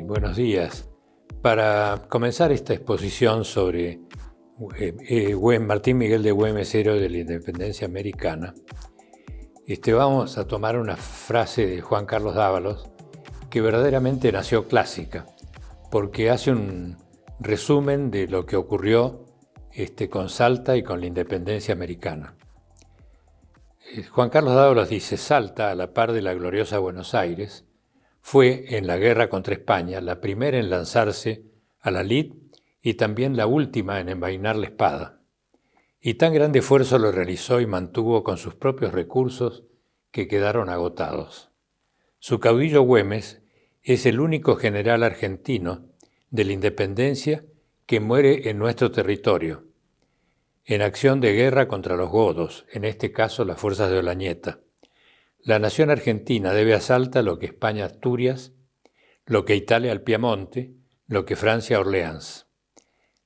Buenos días. Para comenzar esta exposición sobre Martín Miguel de Güemes, héroe de la independencia americana, vamos a tomar una frase de Juan Carlos Dávalos que verdaderamente nació clásica, porque hace un resumen de lo que ocurrió con Salta y con la independencia americana. Juan Carlos Dávalos dice: Salta, a la par de la gloriosa Buenos Aires, fue, en la guerra contra España, la primera en lanzarse a la lid y también la última en envainar la espada. Y tan grande esfuerzo lo realizó y mantuvo con sus propios recursos que quedaron agotados. Su caudillo Güemes es el único general argentino de la independencia que muere en nuestro territorio, en acción de guerra contra los godos, en este caso las fuerzas de Olañeta. La nación argentina debe a Salta lo que España a Asturias, lo que Italia al Piamonte, lo que Francia a Orleans.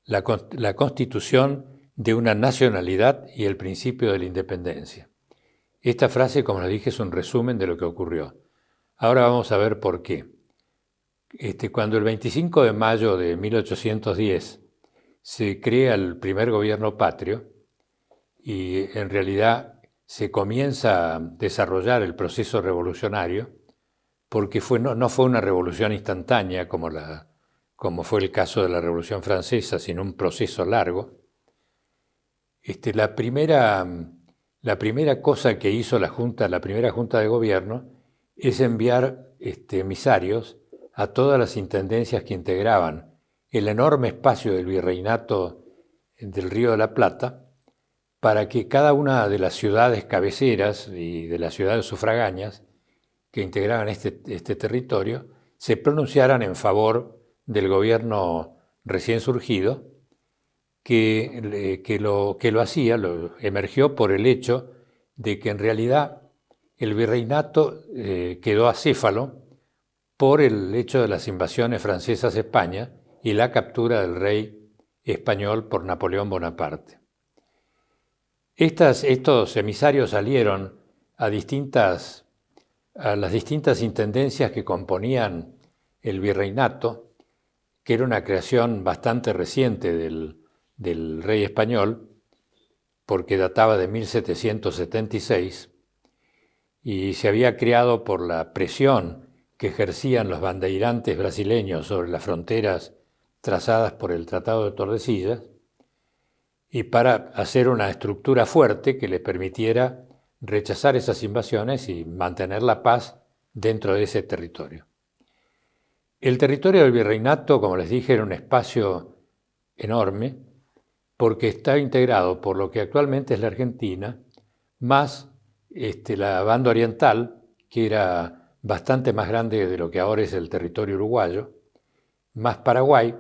La constitución de una nacionalidad y el principio de la independencia. Esta frase, como les dije, es un resumen de lo que ocurrió. Ahora vamos a ver por qué. Cuando el 25 de mayo de 1810 se crea el primer gobierno patrio y en realidad se comienza a desarrollar el proceso revolucionario, porque no fue una revolución instantánea como fue el caso de la Revolución Francesa, sino un proceso largo. La primera cosa que hizo la primera Junta de Gobierno, es enviar emisarios a todas las intendencias que integraban el enorme espacio del virreinato del Río de la Plata, para que cada una de las ciudades cabeceras y de las ciudades sufragañas que integraban este territorio se pronunciaran en favor del gobierno recién surgido, que lo emergió por el hecho de que en realidad el virreinato quedó acéfalo por el hecho de las invasiones francesas a España y la captura del rey español por Napoleón Bonaparte. Estos emisarios salieron a las distintas intendencias que componían el virreinato, que era una creación bastante reciente del rey español, porque databa de 1776, y se había creado por la presión que ejercían los bandeirantes brasileños sobre las fronteras trazadas por el Tratado de Tordesillas, y para hacer una estructura fuerte que le permitiera rechazar esas invasiones y mantener la paz dentro de ese territorio. El territorio del virreinato, como les dije, era un espacio enorme, porque está integrado por lo que actualmente es la Argentina, más la banda oriental, que era bastante más grande de lo que ahora es el territorio uruguayo, más Paraguay,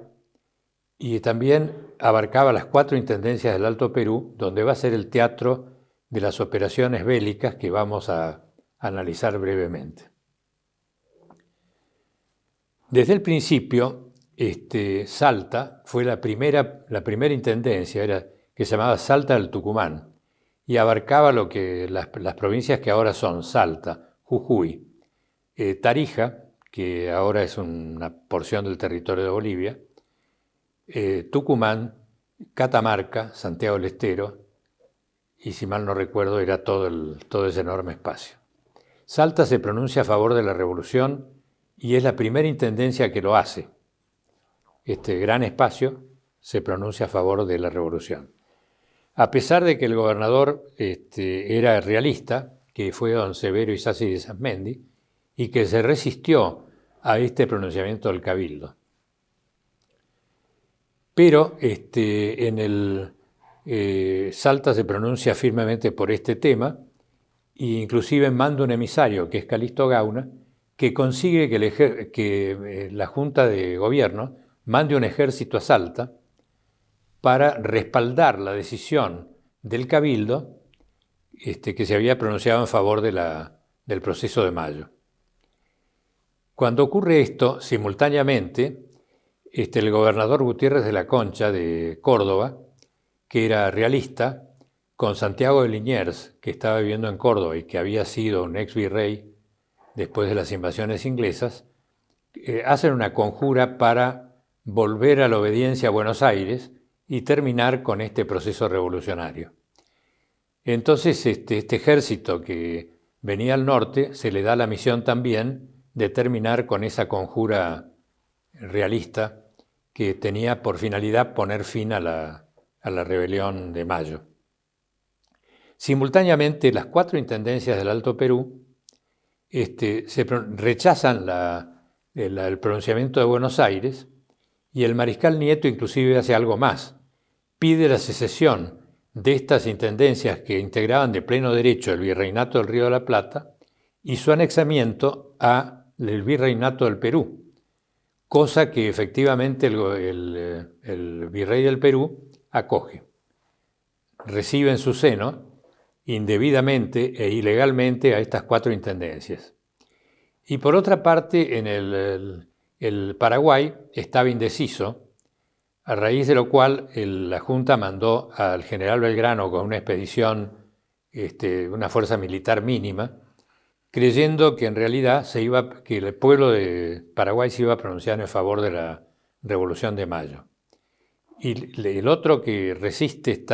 y también abarcaba las 4 intendencias del Alto Perú, donde va a ser el teatro de las operaciones bélicas que vamos a analizar brevemente. Desde el principio, Salta fue la primera intendencia, que se llamaba Salta del Tucumán, y abarcaba lo que las provincias que ahora son Salta, Jujuy, Tarija, que ahora es una porción del territorio de Bolivia, Tucumán, Catamarca, Santiago del Estero, y si mal no recuerdo era todo ese enorme espacio. Salta se pronuncia a favor de la revolución y es la primera intendencia que lo hace. Este gran espacio se pronuncia a favor de la revolución. A pesar de que el gobernador era realista, que fue don Severo Isasi de Sasmendi, y que se resistió a este pronunciamiento del cabildo. Pero Salta se pronuncia firmemente por este tema, e inclusive manda un emisario, que es Calixto Gauna, que consigue que la Junta de Gobierno mande un ejército a Salta para respaldar la decisión del Cabildo que se había pronunciado en favor del proceso de mayo. Cuando ocurre esto, simultáneamente, el gobernador Gutiérrez de la Concha de Córdoba, que era realista, con Santiago de Liniers, que estaba viviendo en Córdoba y que había sido un ex virrey después de las invasiones inglesas, hacen una conjura para volver a la obediencia a Buenos Aires y terminar con este proceso revolucionario. Entonces este ejército que venía al norte se le da la misión también de terminar con esa conjura realista que tenía por finalidad poner fin a la rebelión de Mayo. Simultáneamente, las 4 intendencias del Alto Perú rechazan el pronunciamiento de Buenos Aires, y el mariscal Nieto inclusive hace algo más. Pide la secesión de estas intendencias que integraban de pleno derecho el Virreinato del Río de la Plata y su anexamiento al Virreinato del Perú, cosa que efectivamente el virrey del Perú acoge. Recibe en su seno indebidamente e ilegalmente a estas 4 intendencias. Y por otra parte, en el Paraguay estaba indeciso, a raíz de lo cual la Junta mandó al general Belgrano con una expedición, una fuerza militar mínima, creyendo que en realidad que el pueblo de Paraguay se iba a pronunciar en favor de la Revolución de Mayo. Y el otro que resiste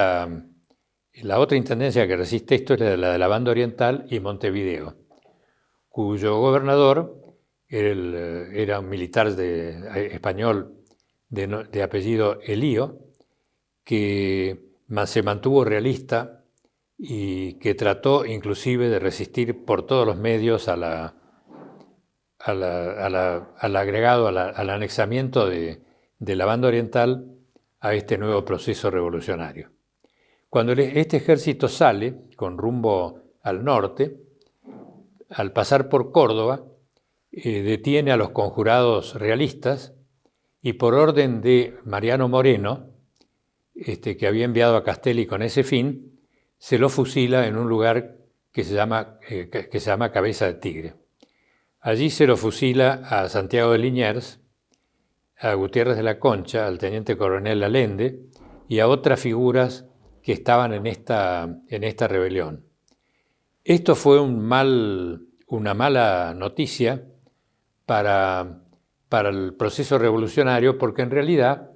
la otra intendencia que resiste esto es la de la Banda Oriental y Montevideo, cuyo gobernador era un militar español de apellido Elío, que se mantuvo realista y que trató inclusive de resistir por todos los medios al agregado, al anexamiento de la Banda Oriental a este nuevo proceso revolucionario. Cuando este ejército sale con rumbo al norte, al pasar por Córdoba, detiene a los conjurados realistas y por orden de Mariano Moreno, que había enviado a Castelli con ese fin, se lo fusila en un lugar que se llama Cabeza de Tigre. Allí se lo fusila a Santiago de Liniers, a Gutiérrez de la Concha, al teniente coronel Allende y a otras figuras que estaban en esta rebelión. Esto fue una mala noticia para el proceso revolucionario, porque en realidad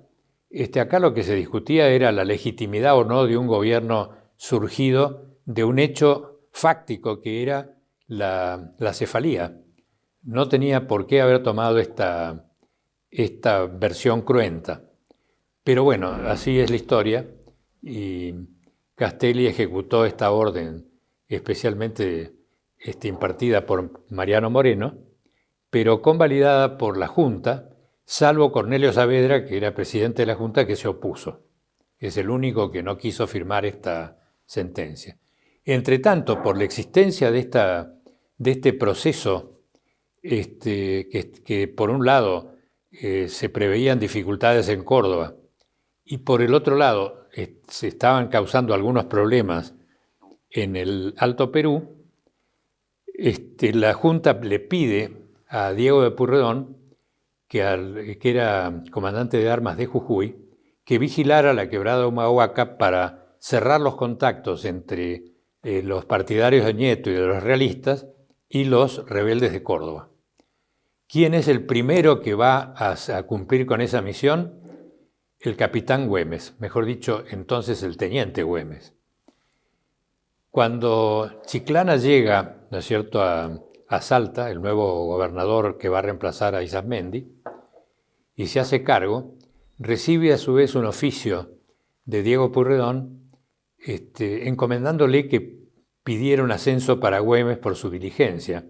acá lo que se discutía era la legitimidad o no de un gobierno surgido de un hecho fáctico que era la cefalía. No tenía por qué haber tomado esta versión cruenta. Pero bueno, así es la historia y Castelli ejecutó esta orden, especialmente impartida por Mariano Moreno, pero convalidada por la Junta, salvo Cornelio Saavedra, que era presidente de la Junta, que se opuso. Es el único que no quiso firmar esta sentencia. Entretanto, por la existencia de este proceso, que por un lado se preveían dificultades en Córdoba y por el otro lado se estaban causando algunos problemas en el Alto Perú, la Junta le pide a Diego de Pueyrredón, que era comandante de armas de Jujuy, que vigilara la quebrada Humahuaca para cerrar los contactos entre los partidarios de Nieto y de los realistas y los rebeldes de Córdoba. ¿Quién es el primero que va a cumplir con esa misión? El capitán Güemes, mejor dicho, entonces el teniente Güemes. Cuando Chiclana llega, ¿no es cierto?, a Salta, el nuevo gobernador que va a reemplazar a Isasmendi, y se hace cargo, recibe a su vez un oficio de Diego Pueyrredón encomendándole que pidiera un ascenso para Güemes por su diligencia,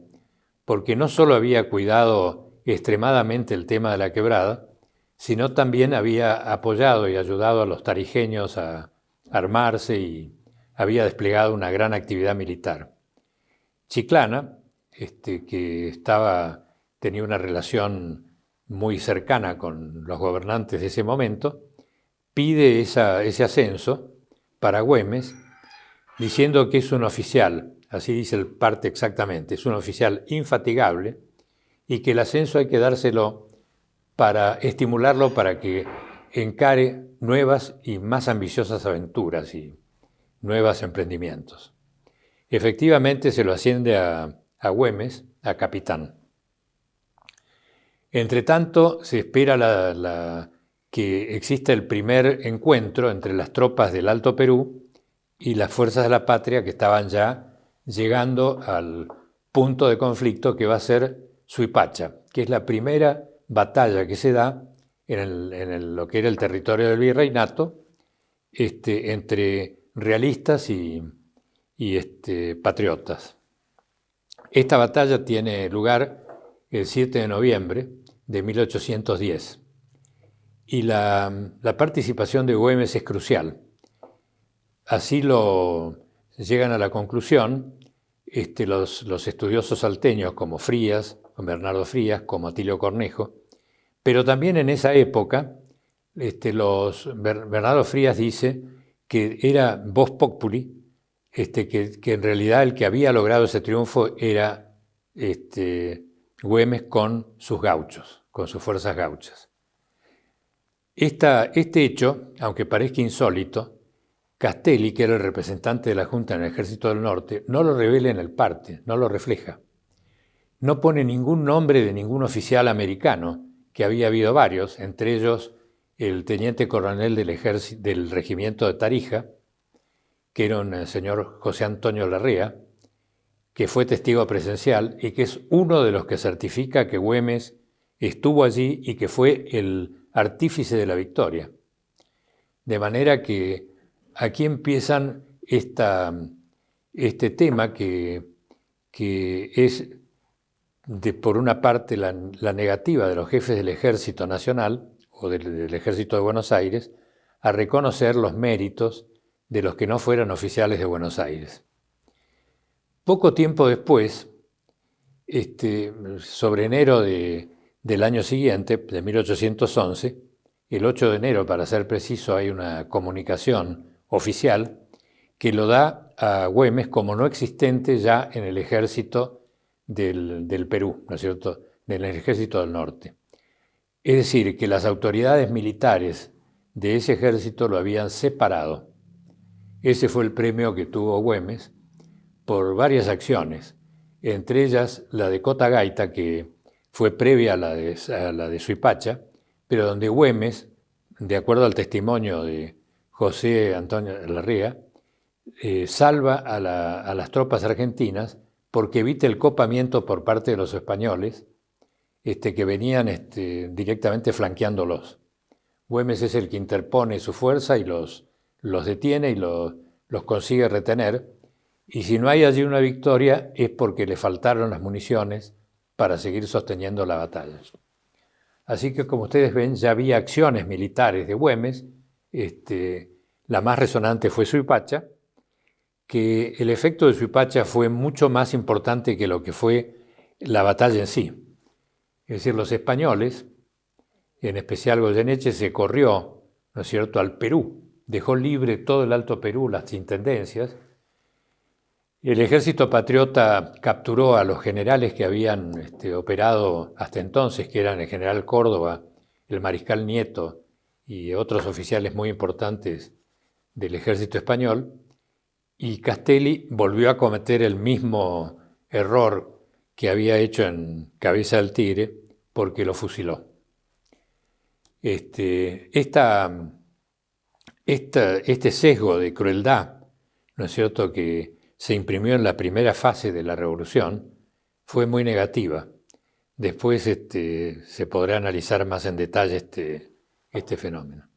porque no solo había cuidado extremadamente el tema de la quebrada, sino también había apoyado y ayudado a los tarijeños a armarse y había desplegado una gran actividad militar. Chiclana, que tenía una relación muy cercana con los gobernantes de ese momento, pide ese ascenso para Güemes, diciendo que es un oficial, así dice el parte exactamente, es un oficial infatigable y que el ascenso hay que dárselo para estimularlo para que encare nuevas y más ambiciosas aventuras y nuevos emprendimientos. Efectivamente se lo asciende a Güemes, a capitán. Entre tanto, se espera que exista el primer encuentro entre las tropas del Alto Perú y las fuerzas de la patria que estaban ya llegando al punto de conflicto que va a ser Suipacha, que es la primera batalla que se da en lo que era el territorio del virreinato, entre realistas y patriotas. Esta batalla tiene lugar el 7 de noviembre de 1810 y la participación de Güemes es crucial. Así llegan a la conclusión los estudiosos salteños como Frías, como Bernardo Frías, como Atilio Cornejo, pero también en esa época Bernardo Frías dice que era vox populi, que en realidad el que había logrado ese triunfo era Güemes con sus gauchos, con sus fuerzas gauchas. Este hecho, aunque parezca insólito, Castelli, que era el representante de la Junta en el Ejército del Norte, no lo revela en el parte, no lo refleja. No pone ningún nombre de ningún oficial americano, que había habido varios, entre ellos el teniente coronel del regimiento de Tarija, que era un señor José Antonio Larrea, que fue testigo presencial y que es uno de los que certifica que Güemes estuvo allí y que fue el artífice de la victoria. De manera que aquí empiezan este tema que es, por una parte, la negativa de los jefes del Ejército Nacional o del Ejército de Buenos Aires a reconocer los méritos de los que no fueran oficiales de Buenos Aires. Poco tiempo después, sobre enero del año siguiente, de 1811, el 8 de enero, para ser preciso, hay una comunicación oficial que lo da a Güemes como no existente ya en el ejército del Perú, ¿no es cierto?, en el ejército del norte. Es decir, que las autoridades militares de ese ejército lo habían separado. Ese fue el premio que tuvo Güemes por varias acciones, entre ellas la de Cotagaita, que fue previa a la de Suipacha, pero donde Güemes, de acuerdo al testimonio de José Antonio Larrea, salva a las tropas argentinas porque evita el copamiento por parte de los españoles que venían directamente flanqueándolos. Güemes es el que interpone su fuerza y los detiene y los consigue retener, y si no hay allí una victoria es porque le faltaron las municiones para seguir sosteniendo la batalla. Así que, como ustedes ven, ya había acciones militares de Güemes. La más resonante fue Suipacha, que el efecto de Suipacha fue mucho más importante que lo que fue la batalla en sí. Es decir, los españoles, en especial Goyeneche, se corrió, ¿no es cierto?, al Perú, dejó libre todo el Alto Perú, las intendencias. El ejército patriota capturó a los generales que habían operado hasta entonces, que eran el general Córdoba, el mariscal Nieto y otros oficiales muy importantes del ejército español, y Castelli volvió a cometer el mismo error que había hecho en Cabeza del Tigre, porque lo fusiló. Este sesgo de crueldad, ¿no es cierto?, que se imprimió en la primera fase de la revolución, fue muy negativa. Después se podrá analizar más en detalle este fenómeno.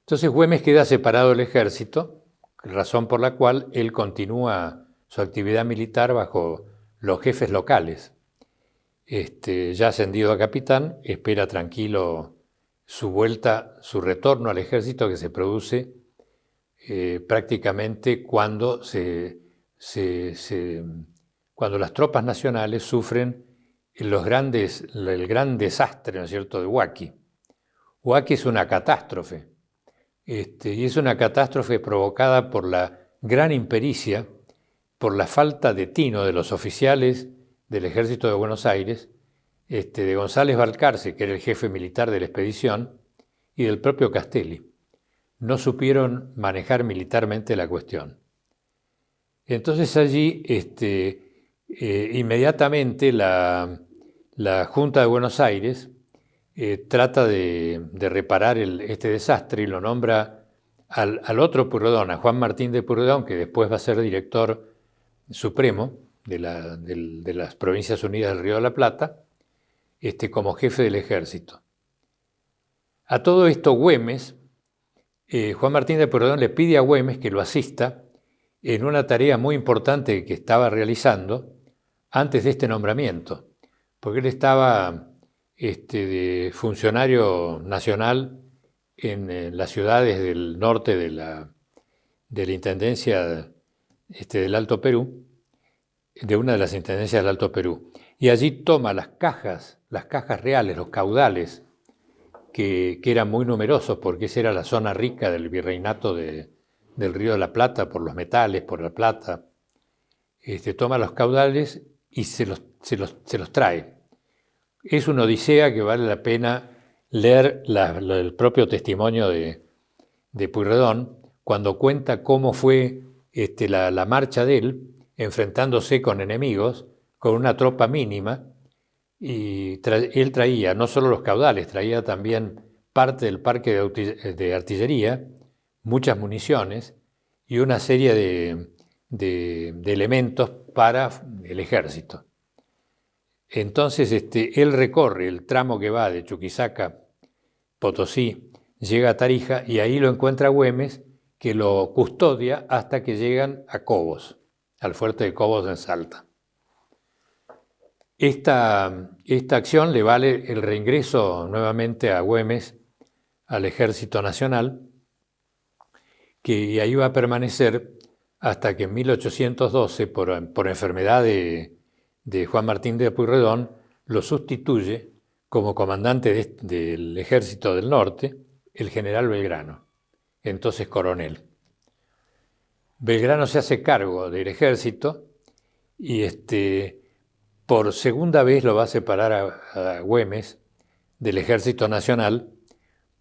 Entonces Güemes queda separado del ejército, razón por la cual él continúa su actividad militar bajo los jefes locales. Ya ascendido a capitán, espera tranquilo su vuelta, su retorno al ejército, que se produce prácticamente cuando cuando las tropas nacionales sufren el gran desastre, ¿no es cierto?, de Huaqui. Huaqui es una catástrofe, y es una catástrofe provocada por la gran impericia, por la falta de tino de los oficiales del Ejército de Buenos Aires, de González Balcarce, que era el jefe militar de la expedición, y del propio Castelli. No supieron manejar militarmente la cuestión. Entonces allí inmediatamente la la Junta de Buenos Aires trata de reparar este desastre y lo nombra al otro Pueyrredón, a Juan Martín de Pueyrredón, que después va a ser director supremo de las Provincias Unidas del Río de la Plata, como jefe del ejército. A todo esto Güemes, Juan Martín de Pueyrredón le pide a Güemes que lo asista en una tarea muy importante que estaba realizando antes de este nombramiento, porque él estaba de funcionario nacional en las ciudades del norte de la Intendencia del Alto Perú, de una de las intendencias del Alto Perú, y allí toma las cajas reales, los caudales, que eran muy numerosos, porque esa era la zona rica del virreinato del Río de la Plata, por los metales, por la plata. Toma los caudales y se los trae. Es una odisea que vale la pena leer el propio testimonio de Pueyrredón, cuando cuenta cómo fue la marcha de él, enfrentándose con enemigos, con una tropa mínima, y él traía no solo los caudales, traía también parte del parque de artillería, muchas municiones y una serie de elementos para el ejército. Entonces él recorre el tramo que va de Chuquisaca, Potosí, llega a Tarija y ahí lo encuentra Güemes, que lo custodia hasta que llegan a Cobos, al fuerte de Cobos en Salta. Esta acción le vale el reingreso nuevamente a Güemes al Ejército Nacional, que ahí va a permanecer hasta que en 1812, por enfermedad de Juan Martín de Pueyrredón, lo sustituye como comandante del Ejército del Norte el general Belgrano, entonces coronel. Belgrano se hace cargo del ejército y por segunda vez lo va a separar a Güemes del Ejército Nacional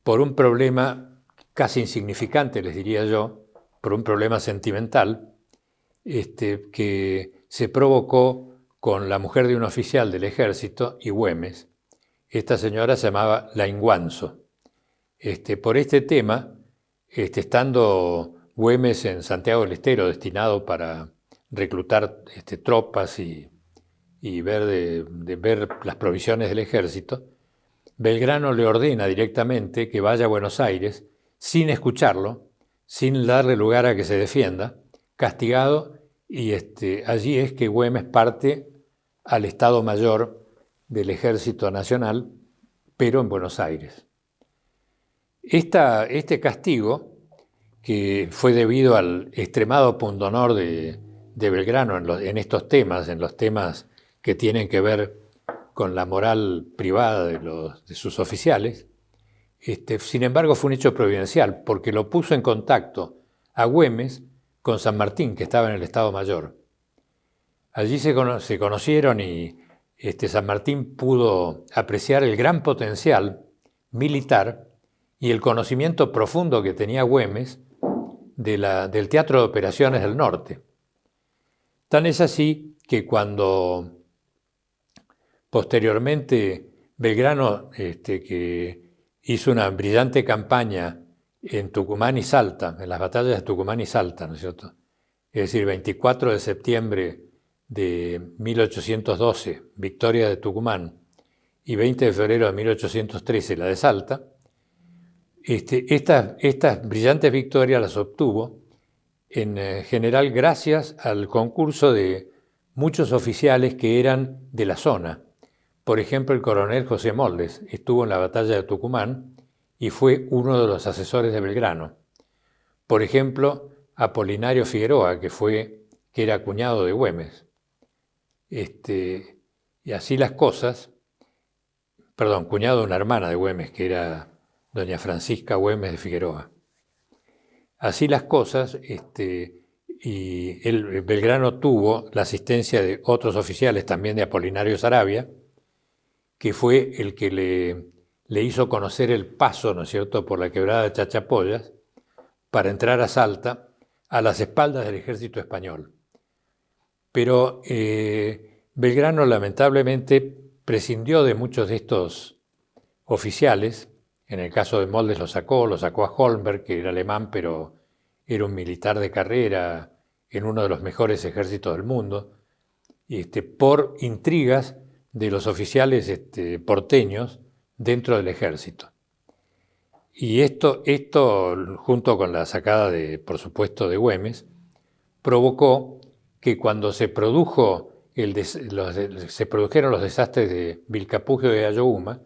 por un problema casi insignificante, les diría yo, por un problema sentimental que se provocó con la mujer de un oficial del ejército y Güemes. Esta señora se llamaba Lainguanzo. Por este tema, estando Güemes en Santiago del Estero, destinado para reclutar tropas y ver las provisiones del ejército, Belgrano le ordena directamente que vaya a Buenos Aires sin escucharlo, sin darle lugar a que se defienda, castigado, y allí es que Güemes parte al Estado Mayor del Ejército Nacional, pero en Buenos Aires. Este castigo, que fue debido al extremado pundonor de Belgrano en estos temas, en los temas que tienen que ver con la moral privada de sus oficiales, sin embargo fue un hecho providencial, porque lo puso en contacto a Güemes con San Martín, que estaba en el Estado Mayor. Allí se conocieron y San Martín pudo apreciar el gran potencial militar y el conocimiento profundo que tenía Güemes del Teatro de Operaciones del Norte. Tan es así que cuando posteriormente Belgrano, que hizo una brillante campaña en Tucumán y Salta, en las batallas de Tucumán y Salta, ¿no es cierto? Es decir, 24 de septiembre de 1812, victoria de Tucumán, y 20 de febrero de 1813, la de Salta. Estas brillantes victorias las obtuvo en general gracias al concurso de muchos oficiales que eran de la zona. Por ejemplo, el coronel José Moldes estuvo en la batalla de Tucumán y fue uno de los asesores de Belgrano. Por ejemplo, Apolinario Figueroa, que era cuñado de Güemes. Y así las cosas, cuñado de una hermana de Güemes, que era doña Francisca Güemes de Figueroa. Así las cosas, y Belgrano tuvo la asistencia de otros oficiales, también de Apolinario Saravia, que fue el que le hizo conocer el paso, ¿no es cierto?, por la quebrada de Chachapoyas, para entrar a Salta a las espaldas del ejército español. Pero Belgrano lamentablemente prescindió de muchos de estos oficiales. En el caso de Moldes lo sacó a Holmberg, que era alemán, pero era un militar de carrera en uno de los mejores ejércitos del mundo, por intrigas de los oficiales porteños dentro del ejército. Y esto, junto con la sacada, por supuesto, de Güemes, provocó que cuando se produjeron los desastres de Vilcapugio y de Ayohuma,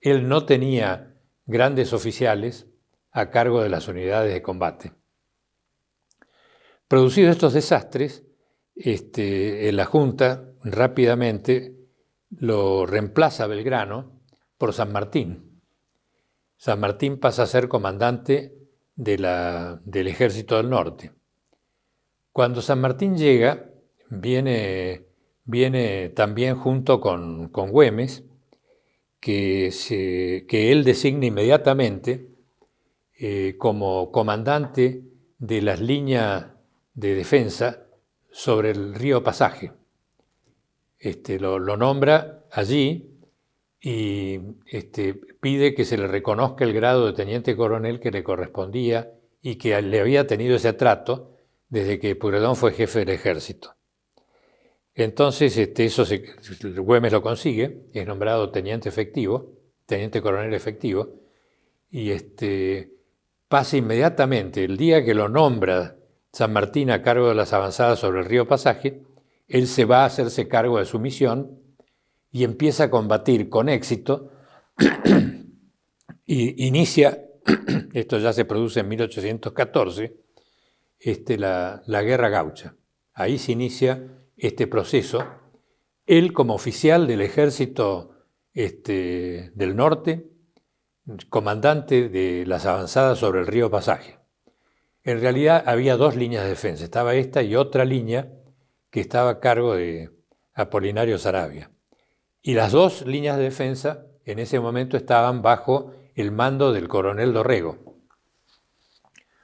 él no tenía grandes oficiales a cargo de las unidades de combate. Producidos estos desastres, la Junta rápidamente lo reemplaza a Belgrano por San Martín. San Martín pasa a ser comandante del Ejército del Norte. Cuando San Martín llega, viene también junto con Güemes, que él designa inmediatamente como comandante de las líneas de defensa sobre el río Pasaje. Lo nombra allí y pide que se le reconozca el grado de teniente coronel que le correspondía y que le había tenido ese trato desde que Pueyrredón fue jefe del ejército. Entonces Güemes lo consigue, es nombrado teniente coronel efectivo, y pasa inmediatamente, el día que lo nombra San Martín a cargo de las avanzadas sobre el río Pasaje, él se va a hacerse cargo de su misión y empieza a combatir con éxito y inicia, esto ya se produce en 1814, la Guerra Gaucha. Ahí se inicia este proceso. Él, como oficial del ejército del norte, comandante de las avanzadas sobre el río Pasaje. En realidad había dos líneas de defensa, estaba esta y otra línea que estaba a cargo de Apolinario Saravia. Y las dos líneas de defensa en ese momento estaban bajo el mando del coronel Dorrego.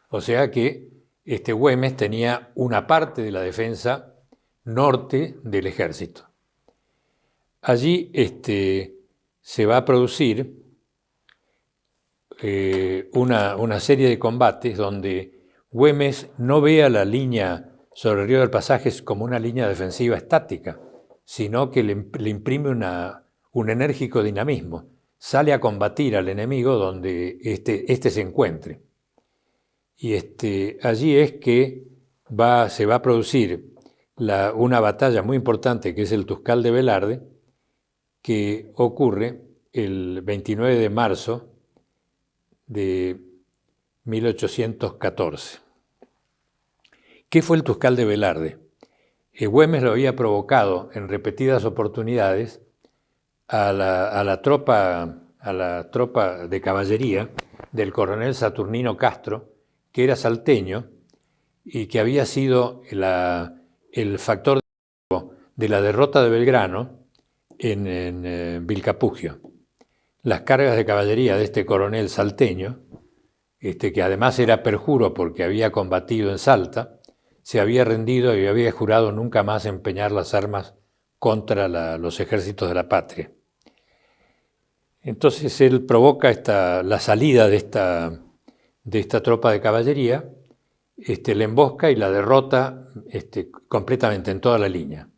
O sea que Güemes tenía una parte de la defensa norte del ejército. Allí se va a producir una serie de combates donde Güemes no ve a la línea sobre el río del Pasaje como una línea defensiva estática, sino que le imprime un enérgico dinamismo. Sale a combatir al enemigo donde este se encuentre. Y allí es que se va a producir una batalla muy importante, que es el Tuscal de Velarde, que ocurre el 29 de marzo de 1814. ¿Qué fue el Tuscal de Velarde? Güemes lo había provocado en repetidas oportunidades a la tropa de caballería del coronel Saturnino Castro, que era salteño y que había sido el factor de la derrota de Belgrano en Vilcapugio. Las cargas de caballería de este coronel salteño, que además era perjuro porque había combatido en Salta, se había rendido y había jurado nunca más empeñar las armas contra los ejércitos de la patria. Entonces él provoca la salida de esta tropa de caballería, la embosca y la derrota completamente en toda la línea.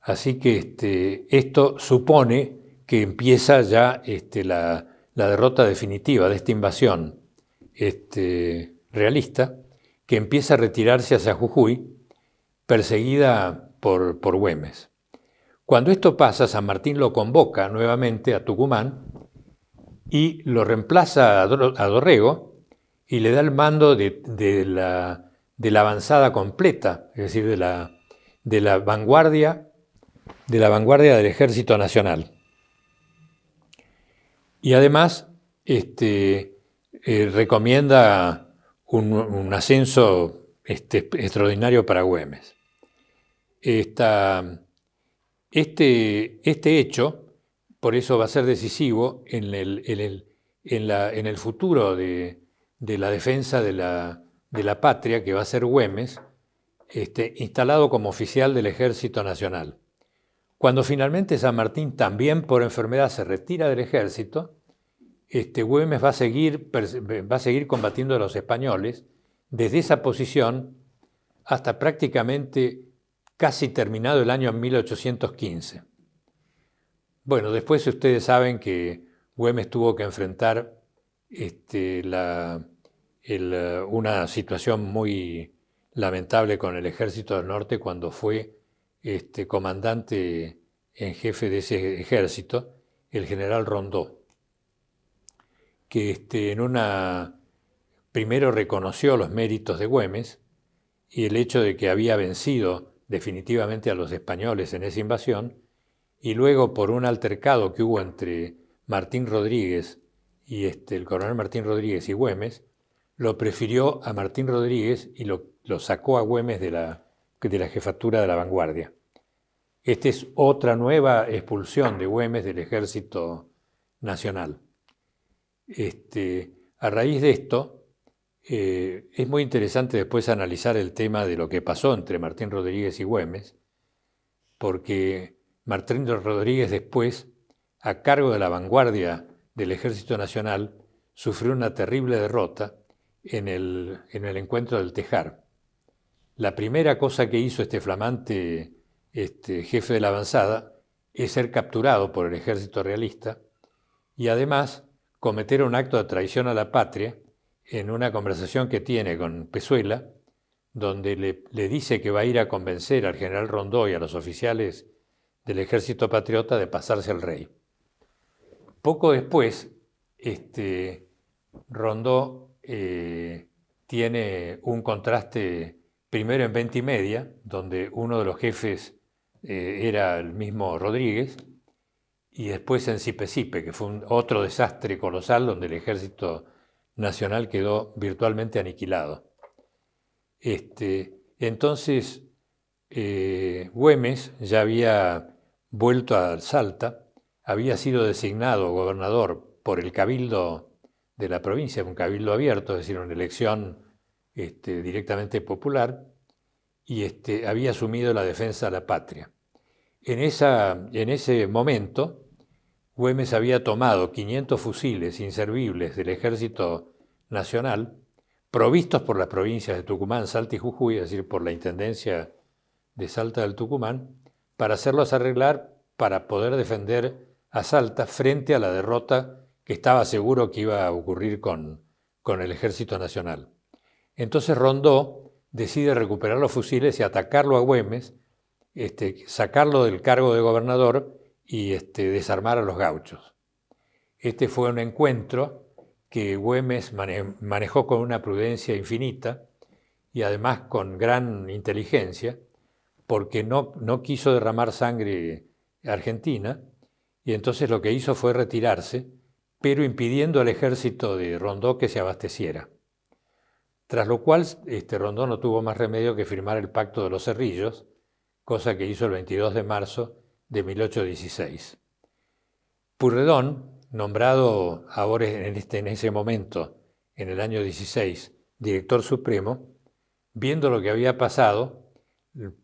Así que esto supone que empieza ya la derrota definitiva de esta invasión realista, que empieza a retirarse hacia Jujuy, perseguida por Güemes. Cuando esto pasa, San Martín lo convoca nuevamente a Tucumán y lo reemplaza a Dorrego y le da el mando de la avanzada completa, es decir, de la vanguardia del Ejército Nacional. Y además recomienda un ascenso extraordinario para Güemes. Este hecho, por eso va a ser decisivo en el futuro de la defensa de la patria, que va a ser Güemes, instalado como oficial del Ejército Nacional. Cuando finalmente San Martín, también por enfermedad, se retira del ejército, Güemes va a seguir combatiendo a los españoles desde esa posición hasta prácticamente casi terminado el año 1815. Bueno, después ustedes saben que Güemes tuvo que enfrentar una situación muy lamentable con el Ejército del Norte cuando fue comandante en jefe de ese ejército, el general Rondó, que primero reconoció los méritos de Güemes y el hecho de que había vencido definitivamente a los españoles en esa invasión, y luego por un altercado que hubo entre Martín Rodríguez y el coronel Martín Rodríguez y Güemes, lo prefirió a Martín Rodríguez y lo sacó a Güemes de la jefatura de la vanguardia. Esta es otra nueva expulsión de Güemes del Ejército Nacional. A raíz de esto, es muy interesante después analizar el tema de lo que pasó entre Martín Rodríguez y Güemes, porque Martín Rodríguez después, a cargo de la vanguardia del Ejército Nacional, sufrió una terrible derrota en el encuentro del Tejar. La primera cosa que hizo este flamante jefe de la avanzada es ser capturado por el ejército realista y además cometer un acto de traición a la patria en una conversación que tiene con Pezuela, donde le dice que va a ir a convencer al general Rondó y a los oficiales del ejército patriota de pasarse al rey. Poco después, Rondó tiene un contraste primero en Veintimedia, donde uno de los jefes era el mismo Rodríguez, y después en Sipe-Sipe, que fue otro desastre colosal donde el ejército nacional quedó virtualmente aniquilado. Entonces, Güemes ya había vuelto a Salta, había sido designado gobernador por el cabildo de la provincia, un cabildo abierto, es decir, una elección directamente popular, y había asumido la defensa de la patria. En ese momento, Güemes había tomado 500 fusiles inservibles del Ejército Nacional, provistos por las provincias de Tucumán, Salta y Jujuy, es decir, por la Intendencia de Salta del Tucumán, para hacerlos arreglar para poder defender a Salta frente a la derrota que estaba seguro que iba a ocurrir con el Ejército Nacional. Entonces Rondó decide recuperar los fusiles y atacarlo a Güemes, sacarlo del cargo de gobernador y desarmar a los gauchos. Este fue un encuentro que Güemes manejó con una prudencia infinita y además con gran inteligencia, porque no quiso derramar sangre argentina, y entonces lo que hizo fue retirarse, pero impidiendo al ejército de Rondó que se abasteciera. Tras lo cual, Rondó no tuvo más remedio que firmar el Pacto de los Cerrillos, cosa que hizo el 22 de marzo de 1816. Pueyrredón, nombrado ahora en ese momento, en el año 16, director supremo, viendo lo que había pasado,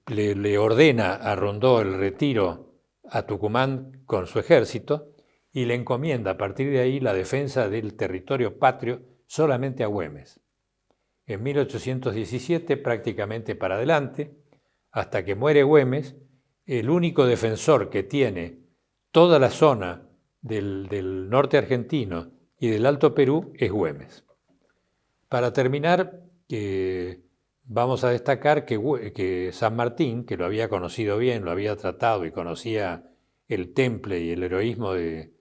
le ordena a Rondó el retiro a Tucumán con su ejército y le encomienda a partir de ahí la defensa del territorio patrio solamente a Güemes. En 1817, prácticamente para adelante, hasta que muere Güemes, el único defensor que tiene toda la zona del norte argentino y del Alto Perú es Güemes. Para terminar, vamos a destacar que San Martín, que lo había conocido bien, lo había tratado y conocía el temple y el heroísmo de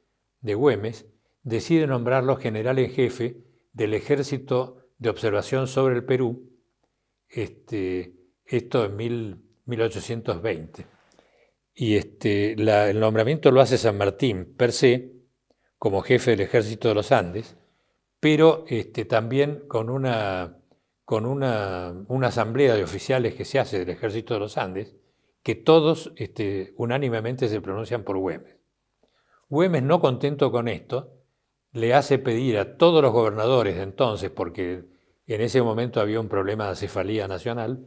Güemes, decide nombrarlo general en jefe del Ejército de Observación sobre el Perú, esto en 1820. Y el nombramiento lo hace San Martín per se, como jefe del Ejército de los Andes, pero también con una asamblea de oficiales que se hace del Ejército de los Andes, que todos unánimemente se pronuncian por Güemes. Güemes, no contento con esto, le hace pedir a todos los gobernadores de entonces, porque en ese momento había un problema de acefalía nacional,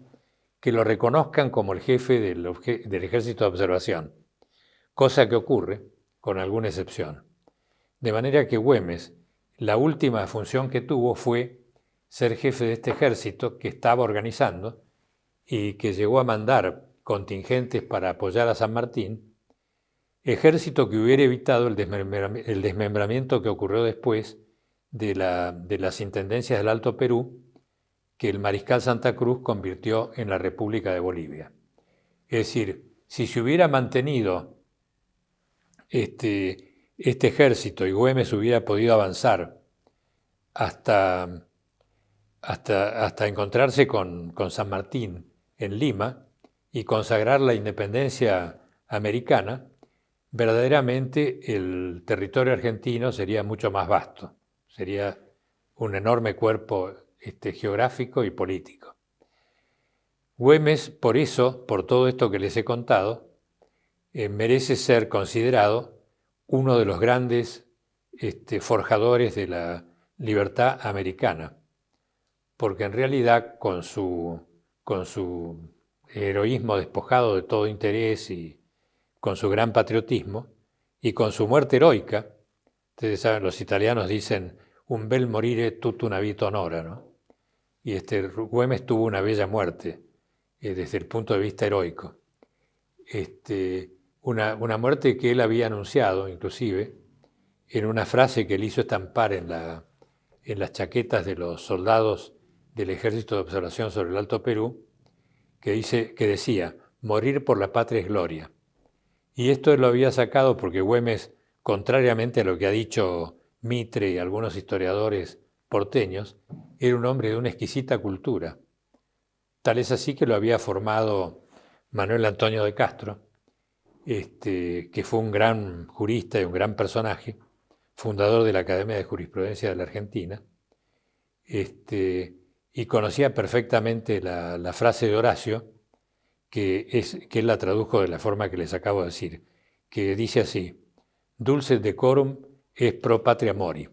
que lo reconozcan como el jefe del Ejército de Observación. cosa que ocurre con alguna excepción. De manera que Güemes, la última función que tuvo fue ser jefe de este ejército que estaba organizando y que llegó a mandar contingentes para apoyar a San Martín, ejército que hubiera evitado el desmembramiento que ocurrió después de las intendencias del Alto Perú, que el mariscal Santa Cruz convirtió en la República de Bolivia. Es decir, si se hubiera mantenido este ejército y Güemes hubiera podido avanzar hasta encontrarse con San Martín en Lima y consagrar la independencia americana, verdaderamente el territorio argentino sería mucho más vasto, sería un enorme cuerpo geográfico y político. Güemes, por eso, por todo esto que les he contado, merece ser considerado uno de los grandes forjadores de la libertad americana, porque en realidad con su heroísmo despojado de todo interés y con su gran patriotismo y con su muerte heroica, ustedes saben, los italianos dicen un bel morire tutta una vita onora, ¿no? Y Güemes tuvo una bella muerte desde el punto de vista heroico. Una muerte que él había anunciado, inclusive, en una frase que él hizo estampar en las chaquetas de los soldados del Ejército de Observación sobre el Alto Perú, que decía, morir por la patria es gloria. Y esto él lo había sacado porque Güemes, contrariamente a lo que ha dicho Mitre y algunos historiadores porteños, era un hombre de una exquisita cultura. Tal es así que lo había formado Manuel Antonio de Castro, que fue un gran jurista y un gran personaje, fundador de la Academia de Jurisprudencia de la Argentina, y conocía perfectamente la frase de Horacio, que él la tradujo de la forma que les acabo de decir, que dice así, dulce decorum es pro patria mori.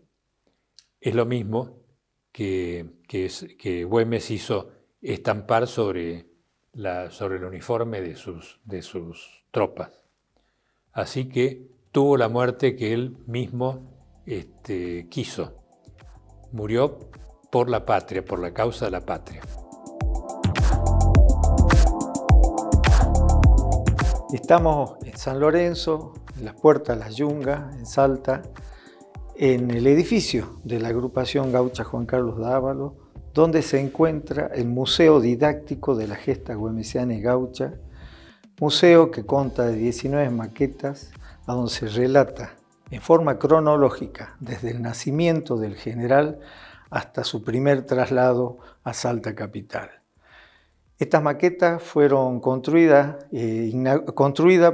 Es lo mismo que Güemes hizo estampar sobre el uniforme de sus tropas. Así que tuvo la muerte que él mismo quiso. Murió por la patria, por la causa de la patria. Estamos en San Lorenzo, en las Puertas de las Yungas, en Salta, en el edificio de la agrupación gaucha Juan Carlos Dávalos, donde se encuentra el Museo Didáctico de la Gesta Güemesiana y Gaucha, museo que consta de 19 maquetas, a donde se relata en forma cronológica desde el nacimiento del general hasta su primer traslado a Salta capital. Estas maquetas fueron construidas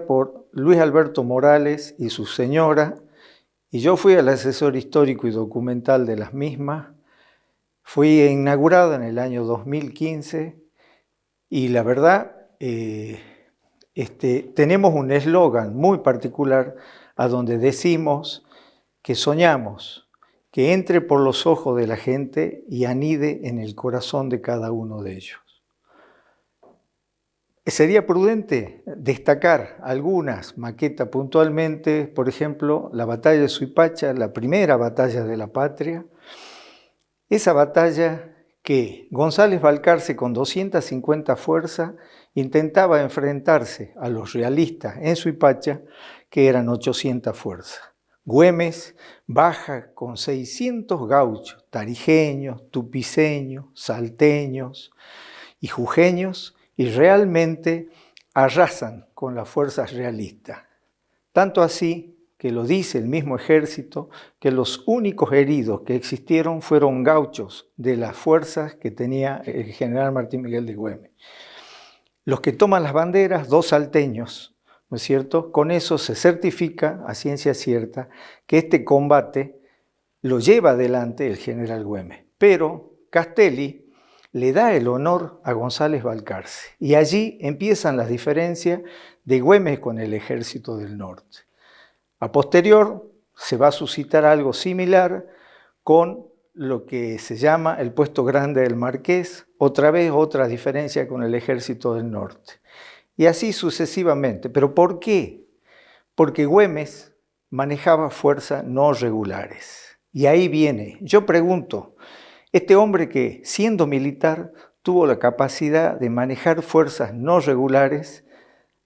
por Luis Alberto Morales y su señora, y yo fui el asesor histórico y documental de las mismas. Fui inaugurada en el año 2015 y la verdad tenemos un eslogan muy particular a donde decimos que soñamos que entre por los ojos de la gente y anide en el corazón de cada uno de ellos. Sería prudente destacar algunas maquetas puntualmente, por ejemplo, la batalla de Suipacha, la primera batalla de la patria. Esa batalla que González Balcarce con 250 fuerzas intentaba enfrentarse a los realistas en Suipacha, que eran 800 fuerzas. Güemes baja con 600 gauchos, tarijeños, tupiceños, salteños y jujeños, y realmente arrasan con las fuerzas realistas. Tanto así que lo dice el mismo ejército, que los únicos heridos que existieron fueron gauchos de las fuerzas que tenía el general Martín Miguel de Güemes. Los que toman las banderas, 2 salteños, ¿no es cierto? Con eso se certifica a ciencia cierta que este combate lo lleva adelante el general Güemes. Pero Castelli le da el honor a González Balcarce y allí empiezan las diferencias de Güemes con el ejército del norte. A posterior se va a suscitar algo similar con lo que se llama el puesto grande del Marqués, otra vez otra diferencia con el ejército del norte. Y así sucesivamente. ¿Pero por qué? porque Güemes manejaba fuerzas no regulares. Y ahí viene, yo pregunto, este hombre que siendo militar tuvo la capacidad de manejar fuerzas no regulares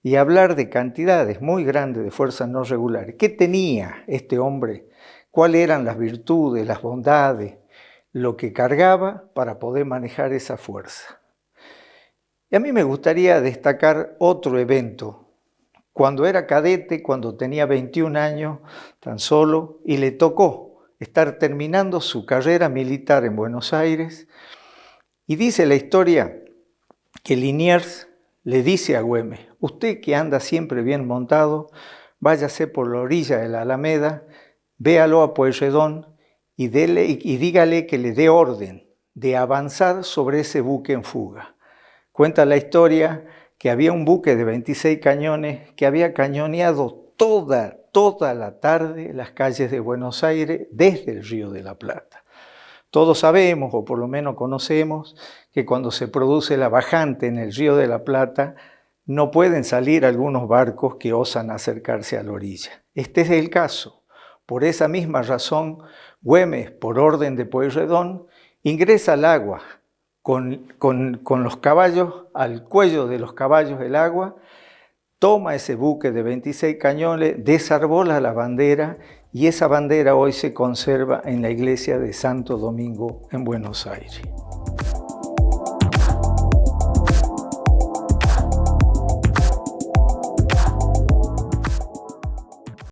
y hablar de cantidades muy grandes de fuerzas no regulares. ¿Qué tenía este hombre? ¿Cuáles eran las virtudes, las bondades, lo que cargaba para poder manejar esa fuerza? Y a mí me gustaría destacar otro evento. Cuando era cadete, cuando tenía 21 años tan solo, y le tocó estar terminando su carrera militar en Buenos Aires, y dice la historia que Liniers le dice a Güemes, usted que anda siempre bien montado, váyase por la orilla de la Alameda, véalo a Pueyrredón y dígale que le dé orden de avanzar sobre ese buque en fuga. Cuenta la historia que había un buque de 26 cañones que había cañoneado toda la tarde las calles de Buenos Aires desde el Río de la Plata. Todos sabemos, o por lo menos conocemos, que cuando se produce la bajante en el Río de la Plata, no pueden salir algunos barcos que osan acercarse a la orilla. Este es el caso. Por esa misma razón, Güemes, por orden de Pueyrredón, ingresa al agua con los caballos, al cuello de los caballos del agua, toma ese buque de 26 cañones, desarbola la bandera y esa bandera hoy se conserva en la iglesia de Santo Domingo en Buenos Aires.